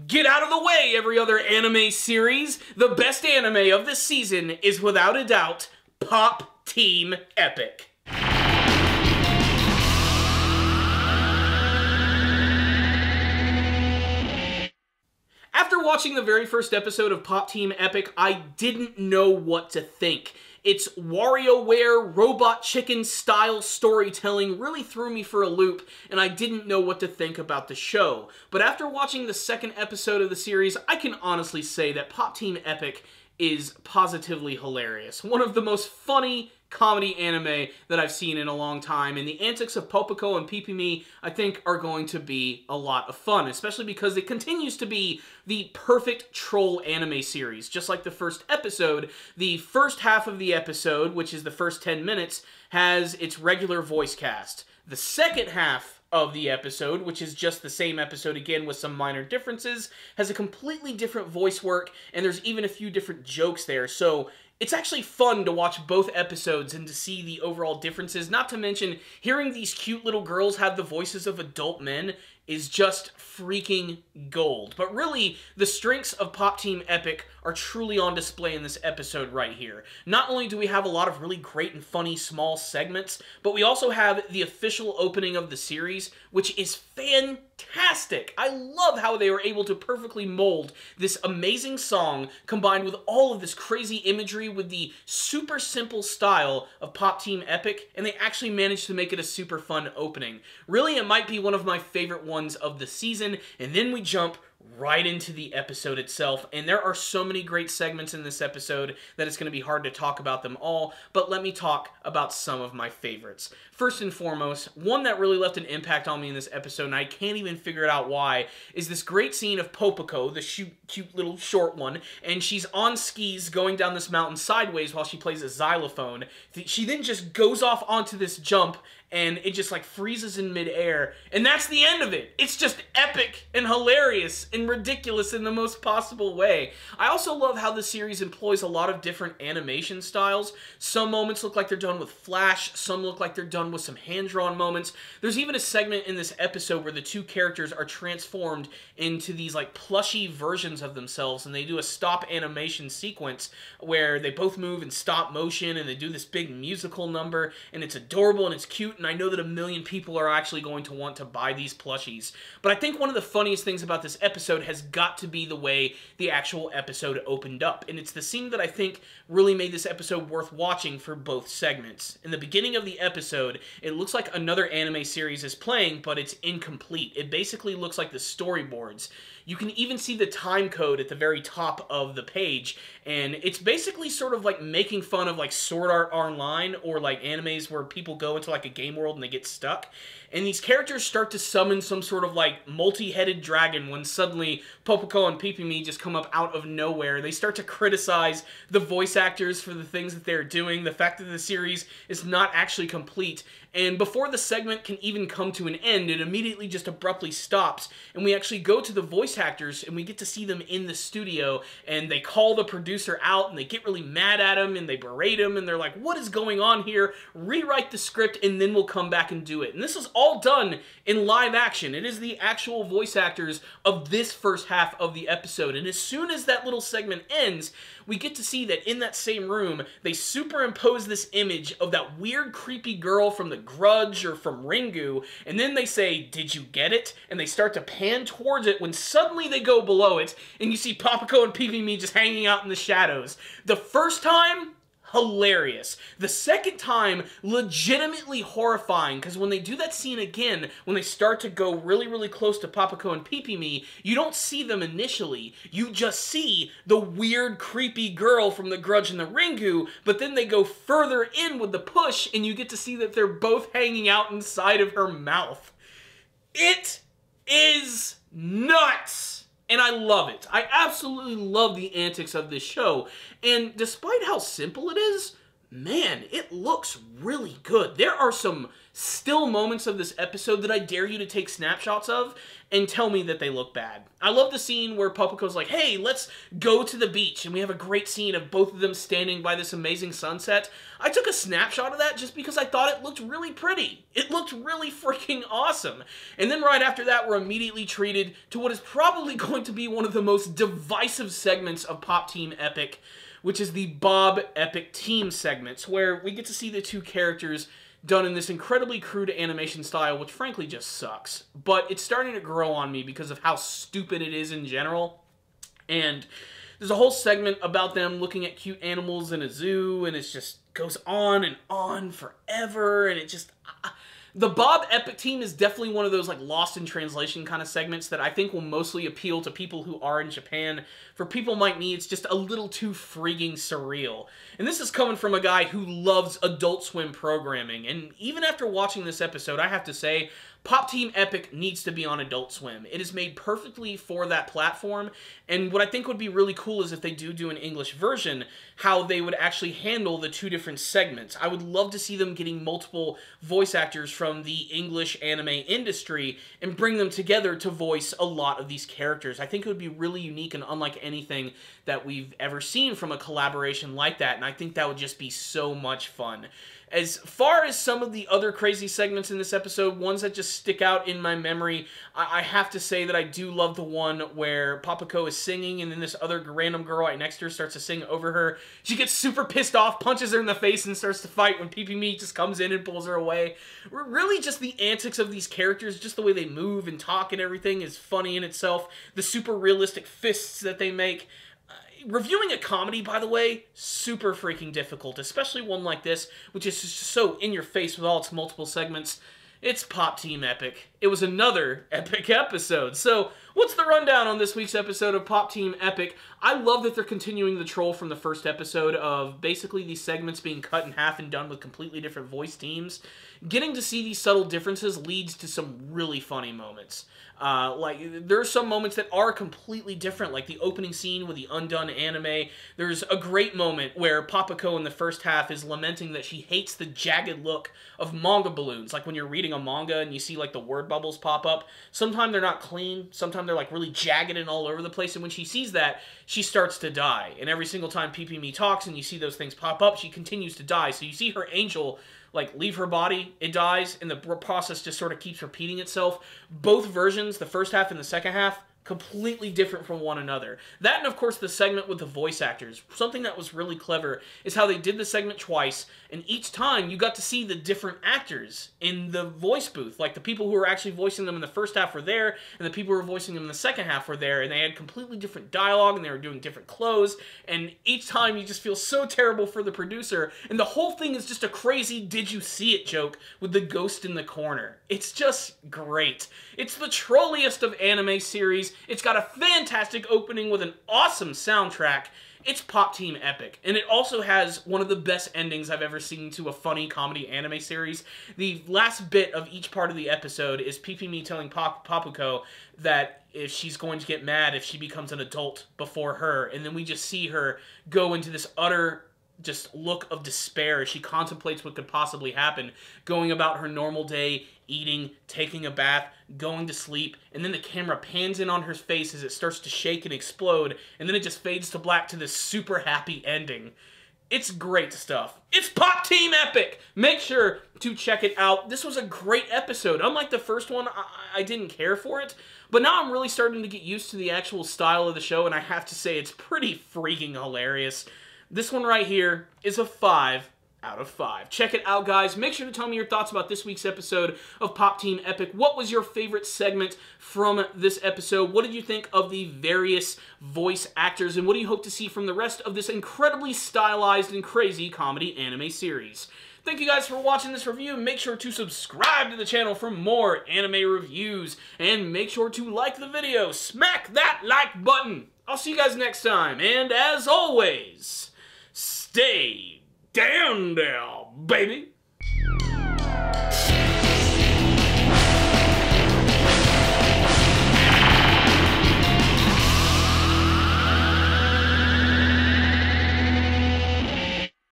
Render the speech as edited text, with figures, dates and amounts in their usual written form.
Get out of the way, every other anime series! The best anime of this season is without a doubt Pop Team Epic. After watching the very first episode of Pop Team Epic, I didn't know what to think. Its WarioWare Robot Chicken style storytelling really threw me for a loop, and I didn't know what to think about the show. But after watching the second episode of the series, I can honestly say that Pop Team Epic is positively hilarious. One of the most funny comedy anime that I've seen in a long time, and the antics of Popoko and Pipimi, I think, are going to be a lot of fun, especially because it continues to be the perfect troll anime series. Just like the first episode, the first half of the episode, which is the first 10 minutes, has its regular voice cast. The second half of the episode, which is just the same episode again with some minor differences, has a completely different voice work, and there's even a few different jokes there, so it's actually fun to watch both episodes and to see the overall differences, not to mention hearing these cute little girls have the voices of adult men is just freaking gold. But really, the strengths of Pop Team Epic are truly on display in this episode right here. Not only do we have a lot of really great and funny small segments, but we also have the official opening of the series, which is fantastic. I love how they were able to perfectly mold this amazing song combined with all of this crazy imagery with the super simple style of Pop Team Epic, and they actually managed to make it a super fun opening. Really, it might be one of my favorite ones of the season, and then we jump right into the episode itself, and there are so many great segments in this episode that it's going to be hard to talk about them all, but let me talk about some of my favorites. First and foremost, one that really left an impact on me in this episode, and I can't even figure it out why, is this great scene of Popoko, the cute little short one, and she's on skis going down this mountain sideways while she plays a xylophone. She then just goes off onto this jump, and it just like freezes in midair, and that's the end of it. It's just epic and hilarious and ridiculous in the most possible way. I also love how the series employs a lot of different animation styles. Some moments look like they're done with flash, some look like they're done with some hand-drawn moments. There's even a segment in this episode where the two characters are transformed into these like plushy versions of themselves, and they do a stop animation sequence where they both move in stop motion, and they do this big musical number, and it's adorable and it's cute, and I know that a million people are actually going to want to buy these plushies. But I think one of the funniest things about this episode has got to be the way the actual episode opened up, and it's the scene that I think really made this episode worth watching for both segments. In the beginning of the episode, it looks like another anime series is playing, but it's incomplete. It basically looks like the storyboards. You can even see the time code at the very top of the page, and it's basically sort of like making fun of like Sword Art Online or like animes where people go into like a game world and they get stuck. And these characters start to summon some sort of like multi-headed dragon when suddenly Popoko and Pipimi just come up out of nowhere. They start to criticize the voice actors for the things that they're doing, the fact that the series is not actually complete. And before the segment can even come to an end, it immediately just abruptly stops, and we actually go to the voice actors, and we get to see them in the studio, and they call the producer out, and they get really mad at him, and they berate him, and they're like, what is going on here? Rewrite the script, and then we'll come back and do it. And this is all done in live action. It is the actual voice actors of this first half of the episode, and as soon as that little segment ends, we get to see that in that same room, they superimpose this image of that weird, creepy girl from The Grudge or from Ringu, and then they say, did you get it? And they start to pan towards it when suddenly they go below it, and you see Popoko and Pipimi just hanging out in the shadows. The first time, hilarious. The second time, legitimately horrifying, because when they do that scene again, when they start to go really, really close to Popoko and Pipimi, you don't see them initially. You just see the weird, creepy girl from The Grudge and the Ringu, but then they go further in with the push, and you get to see that they're both hanging out inside of her mouth. It is nuts! And I love it. I absolutely love the antics of this show. And despite how simple it is, man, it looks really good. There are some still moments of this episode that I dare you to take snapshots of and tell me that they look bad. I love the scene where Papako's like, hey, let's go to the beach, and we have a great scene of both of them standing by this amazing sunset. I took a snapshot of that just because I thought it looked really pretty. It looked really freaking awesome. And then right after that, we're immediately treated to what is probably going to be one of the most divisive segments of Pop Team Epic, which is the Bob Epic Team segments, where we get to see the two characters done in this incredibly crude animation style, which frankly just sucks. But it's starting to grow on me because of how stupid it is in general. And there's a whole segment about them looking at cute animals in a zoo, and it just goes on and on forever, and it just... The Bob Epic Team is definitely one of those like lost in translation kind of segments that I think will mostly appeal to people who are in Japan. For people like me, it's just a little too freaking surreal. And this is coming from a guy who loves Adult Swim programming. And even after watching this episode, I have to say, Pop Team Epic needs to be on Adult Swim. It is made perfectly for that platform, and what I think would be really cool is if they do an English version, how they would actually handle the two different segments. I would love to see them getting multiple voice actors from the English anime industry and bring them together to voice a lot of these characters. I think it would be really unique and unlike anything that we've ever seen from a collaboration like that, and I think that would just be so much fun. As far as some of the other crazy segments in this episode, ones that just stick out in my memory, I have to say that I do love the one where Papako is singing and then this other random girl right next to her starts to sing over her. She gets super pissed off, punches her in the face, and starts to fight when Pee-Pee just comes in and pulls her away. Really just the antics of these characters, just the way they move and talk and everything is funny in itself. The super realistic fists that they make. Reviewing a comedy, by the way, super freaking difficult, especially one like this, which is just so in your face with all its multiple segments. It's Pop Team Epic. It was another epic episode. So, what's the rundown on this week's episode of Pop Team Epic? I love that they're continuing the troll from the first episode of basically these segments being cut in half and done with completely different voice teams. Getting to see these subtle differences leads to some really funny moments. There are some moments that are completely different, like the opening scene with the undone anime. There's a great moment where Papako in the first half is lamenting that she hates the jagged look of manga balloons. Like when you're reading a manga and you see like the word bubbles pop up. Sometimes they're not clean, sometimes they're like really jagged and all over the place, and when she sees that, she starts to die. And every single time Pee-Pee talks and you see those things pop up, she continues to die. So you see her angel like leave her body, it dies, and the process just sort of keeps repeating itself. Both versions, the first half and the second half, completely different from one another. That and, of course, the segment with the voice actors. Something that was really clever is how they did the segment twice, and each time you got to see the different actors in the voice booth. Like, the people who were actually voicing them in the first half were there, and the people who were voicing them in the second half were there, and they had completely different dialogue, and they were doing different clothes, and each time you just feel so terrible for the producer, and the whole thing is just a crazy did you see it joke with the ghost in the corner. It's just great. It's the trolliest of anime series. It's got a fantastic opening with an awesome soundtrack. It's Pop Team Epic, and it also has one of the best endings I've ever seen to a funny comedy anime series. The last bit of each part of the episode is Pee-Pee telling Papuko that if she's going to get mad if she becomes an adult before her, and then we just see her go into this utter just look of despair as she contemplates what could possibly happen, going about her normal day, eating, taking a bath, going to sleep, and then the camera pans in on her face as it starts to shake and explode, and then it just fades to black to this super happy ending. It's great stuff. It's Pop Team Epic! Make sure to check it out. This was a great episode. Unlike the first one, I didn't care for it, but now I'm really starting to get used to the actual style of the show, and I have to say it's pretty freaking hilarious. This one right here is a 5 out of 5. Check it out, guys. Make sure to tell me your thoughts about this week's episode of Pop Team Epic. What was your favorite segment from this episode? What did you think of the various voice actors? And what do you hope to see from the rest of this incredibly stylized and crazy comedy anime series? Thank you guys for watching this review. Make sure to subscribe to the channel for more anime reviews. And make sure to like the video. Smack that like button. I'll see you guys next time. And as always, stay down there, baby.